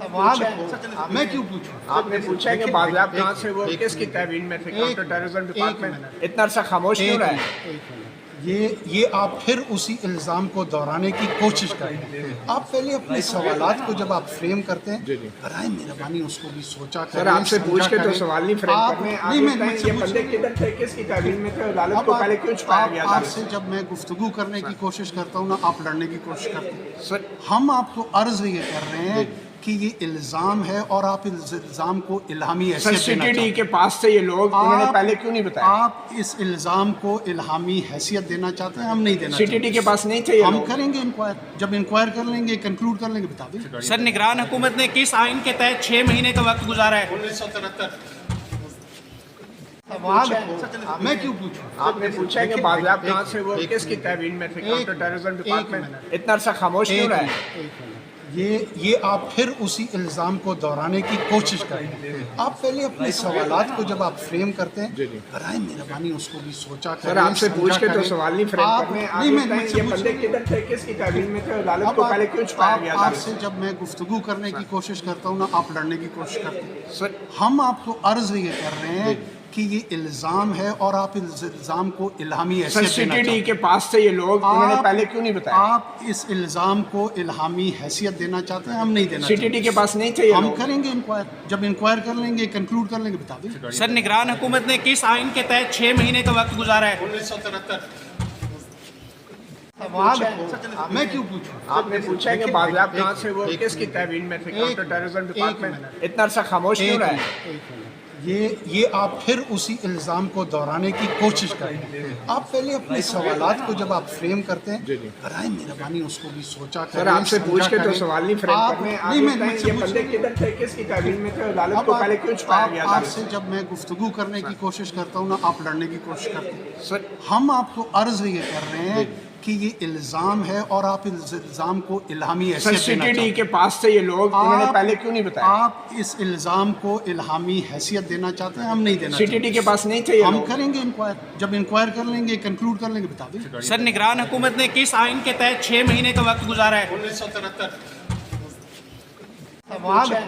سوال ہے میں کیوں پوچھوں؟ آپ نے پوچھا ہے کہ بازیاب کہاں سے وہ کس کی تحویل میں تھے؟ کاؤنٹر ٹیررزم ڈپارٹمنٹ اتنا عرصہ خاموش کیوں رہا ہے؟ یہ آپ پھر اسی الزام کو دہرانے کی کوشش کریں گے۔ آپ پہلے اپنے سوالات کو جب آپ فریم کرتے ہیں برائے مہربانی اس کو بھی سوچا کریں۔ سر آپ سے پوچھ کے تو سوال نہیں فریم کرنے، آپ بتائیں یہ بندے کدھر تھے، کس کی تحویل میں تھے، عدالت کو پہلے کیوں چھپایا گیا؟ آپ سے جب میں گفتگو کرنے کی کوشش کرتا ہوں نا، آپ لڑنے کی کوشش کرتے ہیں۔ ہم آپ کو عرض یہ کر رہے ہیں کہ یہ الزام ہے اور آپ اس الزام کو الہامی حیثیت دینا سی ٹی چاہتے ڈی ہیں۔ کے پاس سے یہ لوگ انہوں نے پہلے کیوں نہیں بتایا؟ آپ اس الزام کو الہامی حیثیت دینا چاہتے ہیں، ہم نہیں دینا سی چاہتے۔ ٹی ڈی کے پاس نہیں تھے یہ ہم لوگ؟ کریں گے انکوائر، جب انکوائر کر لیں گے، کنکلوڈ کر لیں گے، بتا دیں۔ سر نگران حکومت نے کس آئین کے تحت 6 مہینے کا وقت گزارا ہے؟ 1973۔ سوال ہے میں کیوں پوچھوں؟ آپ نے پوچھا ہے کہ بازیاب کہاں سے وہ کس کی تحویل میں تھے؟ کاؤنٹر ٹیررزم ڈپارٹمنٹ اتنا عرصہ خاموش کیوں رہا ہے؟ یہ آپ پھر اسی الزام کو دہرانے کی کوشش کریں گے۔ آپ پہلے اپنے سوالات کو جب آپ فریم کرتے ہیں برائے مہربانی اس کو بھی سوچا کریں۔ سر آپ سے پوچھ کے تو سوال نہیں فریم کرنے، آپ بتائیں یہ بندے کدھر تھے، کس کی تحویل میں تھے، عدالت کو پہلے کیوں چھپایا گیا؟ آپ سے جب میں گفتگو کرنے کی کوشش کرتا ہوں نا، آپ لڑنے کی کوشش کرتے ہیں۔ ہم آپ کو عرض یہ کر رہے ہیں کہ یہ الزام ہے اور آپ اس الزام کو الہامی حیثیت سی دینا ٹی چاہتے ڈی ہیں۔ کے پاس سے یہ لوگ انہوں نے پہلے کیوں نہیں بتایا؟ آپ اس الزام کو الہامی حیثیت دینا چاہتے ہیں، ہم نہیں دینا سی چاہتے۔ ٹی ڈی کے پاس نہیں تھے یہ ہم لوگ؟ کریں گے انکوائر، جب انکوائر کر لیں گے، کنکلوڈ کر لیں گے، بتا دیں۔ سر نگران حکومت نے کس آئین کے تحت 6 مہینے کا وقت گزارا ہے؟ 1973۔ سوال ہے میں کیوں پوچھوں؟ آپ نے پوچھا ہے کہ بازیاب کہاں سے وہ کس کی تحویل میں تھے؟ کاؤنٹر ٹیررزم ڈپارٹمنٹ اتنا عرصہ خاموش کیوں رہا ہے؟ یہ آپ پھر اسی الزام کو دہرانے کی کوشش کریں گے۔ آپ پہلے اپنے سوالات کو جب آپ فریم کرتے ہیں برائے مہربانی اس کو بھی سوچا کریں۔ سر آپ سے پوچھ کے تو سوال نہیں فریم کرنے، آپ بتائیں یہ بندے کدھر تھے، کس کی تحویل میں تھے، عدالت کو پہلے کیوں چھپایا گیا؟ آپ سے جب میں گفتگو کرنے کی کوشش کرتا ہوں نا، آپ لڑنے کی کوشش کرتے ہیں۔ ہم آپ کو عرض یہ کر رہے ہیں کہ یہ الزام ہے اور آپ اس الزام کو الہامی حیثیت سی دینا ٹی چاہتے ڈی ہیں۔ کے پاس سے یہ لوگ انہوں نے پہلے کیوں نہیں بتایا؟ آپ اس الزام کو الہامی حیثیت دینا چاہتے ہیں، ہم نہیں دینا سی چاہتے۔ ٹی ڈی کے پاس نہیں تھے یہ ہم لوگ؟ کریں گے انکوائر، جب انکوائر کر لیں گے، کنکلوڈ کر لیں گے، بتا دیں۔ سر نگران حکومت نے کس آئین کے تحت 6 مہینے کا وقت گزارا ہے؟ 1973۔ سوال ہے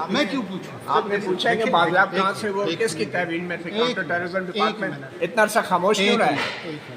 میں کیوں پوچھوں؟ آپ نے پوچھا ہے کہ بازیاب کہاں سے وہ کس کی تحویل میں تھے؟ کاؤنٹر ٹیررزم ڈپارٹمنٹ اتنا عرصہ خاموش کیوں رہا ہے؟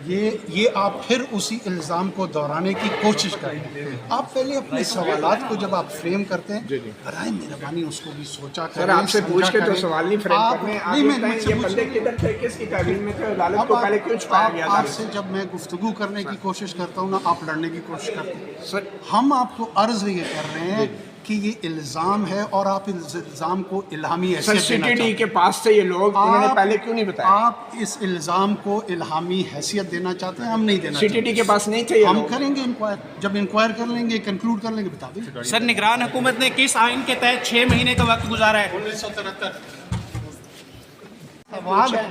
یہ آپ پھر اسی الزام کو دہرانے کی کوشش کریں گے۔ آپ پہلے اپنے سوالات کو جب آپ فریم کرتے ہیں برائے مہربانی اس کو بھی سوچا کریں۔ سر آپ سے پوچھ کے تو سوال نہیں فریم کرنے، آپ بتائیں یہ بندے کدھر تھے، کس کی تحویل میں تھے، عدالت کو پہلے کیوں چھپایا گیا؟ آپ سے جب میں گفتگو کرنے کی کوشش کرتا ہوں نا، آپ لڑنے کی کوشش کرتے ہیں۔ ہم آپ کو عرض یہ کر رہے ہیں کہ یہ الزام ہے اور آپ اس الزام کو الہامی حیثیت سی دینا ٹی چاہتے ڈی ہیں۔ کے پاس سے یہ لوگ انہوں نے پہلے کیوں نہیں بتایا؟ آپ اس الزام کو الہامی حیثیت دینا چاہتے ہیں، ہم نہیں دینا سی ٹی چاہتے۔ ڈی کے پاس نہیں تھے یہ ہم لوگ؟ کریں گے انکوائر، جب انکوائر کر لیں گے، کنکلوڈ کر لیں گے، بتا دیں۔ سر نگران حکومت نے کس آئین کے تحت 6 مہینے کا وقت گزارا ہے؟ 1973۔ سوال ہے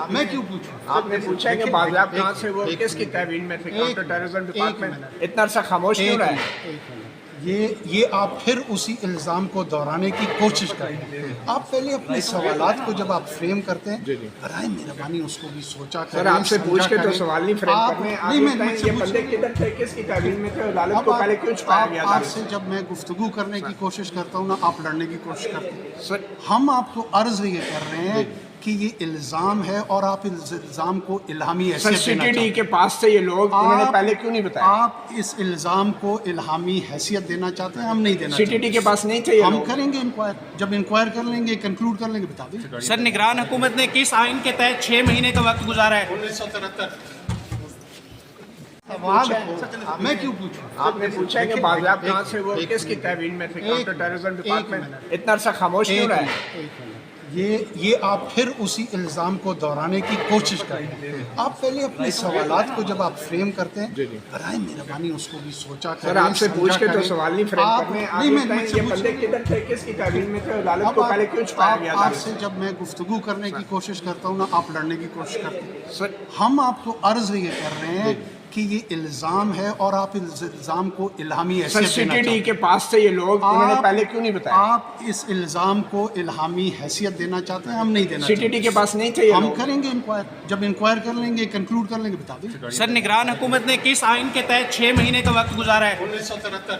میں کیوں پوچھوں؟ آپ نے پوچھا ہے کہ بازیاب کہاں سے وہ کس کی تحویل میں تھے؟ کاؤنٹر ٹیررزم ڈپارٹمنٹ اتنا عرصہ خاموش کیوں رہا ہے؟ یہ آپ پھر اسی الزام کو دہرانے کی کوشش کریں گے۔ آپ پہلے اپنے سوالات کو جب آپ فریم کرتے ہیں برائے مہربانی اس کو بھی سوچا کریں۔ سر آپ سے پوچھ کے تو سوال نہیں فریم کرنے، آپ بتائیں یہ بندے کدھر تھے، کس کی تحویل میں تھے، عدالت کو پہلے کیوں چھپایا گیا؟ آپ سے جب میں گفتگو کرنے کی کوشش کرتا ہوں نا، آپ لڑنے کی کوشش کرتے ہیں۔ ہم آپ کو عرض یہ کر رہے ہیں کہ یہ الزام ہے اور آپ اس الزام کو الہامی حیثیت سی دینا ٹی چاہتے ڈی ہیں۔ کے پاس سے یہ لوگ انہوں نے پہلے کیوں نہیں بتایا؟ آپ اس الزام کو الہامی حیثیت دینا چاہتے ہیں، ہم نہیں دینا سی چاہتے۔ ٹی ڈی کے پاس نہیں تھے یہ ہم لوگ؟ کریں گے انکوائر، جب انکوائر کر لیں گے، کنکلوڈ کر لیں گے، بتا دیں۔ سر نگران حکومت نے کس آئین کے تحت 6 مہینے کا وقت گزارا ہے؟ 1973۔ سوال ہے میں کیوں پوچھوں؟ آپ نے پوچھا ہے کہ بازیاب کہاں سے وہ کس کی تحویل میں تھے؟ کاؤنٹر ٹیررزم ڈپارٹمنٹ اتنا عرصہ خاموش کیوں رہا ہے؟ یہ آپ پھر اسی الزام کو دہرانے کی کوشش کریں گے۔ آپ پہلے اپنے سوالات کو جب آپ فریم کرتے ہیں برائے مہربانی اس کو بھی سوچا کریں۔ سر آپ سے پوچھ کے تو سوال نہیں فریم کرنے، آپ بتائیں یہ بندے کدھر تھے، کس کی تحویل میں تھے، عدالت کو پہلے کیوں چھپایا گیا؟ آپ سے جب میں گفتگو کرنے کی کوشش کرتا ہوں نا، آپ لڑنے کی کوشش کرتے ہیں۔ ہم آپ کو عرض یہ کر رہے ہیں کہ یہ الزام ہے اور آپ اس الزام کو الہامی حیثیت سی دینا ٹی چاہتے ڈی ہیں۔ کے پاس سے یہ لوگ انہوں نے پہلے کیوں نہیں بتایا؟ آپ اس الزام کو الہامی حیثیت دینا چاہتے ہیں، ہم نہیں دینا سی چاہتے۔ ٹی ڈی کے پاس نہیں تھے یہ ہم لوگ؟ کریں گے انکوائر، جب انکوائر کر لیں گے، کنکلوڈ کر لیں گے، بتا دیں۔ سر نگران حکومت نے کس آئین کے تحت 6 مہینے کا وقت گزارا ہے؟ 1973۔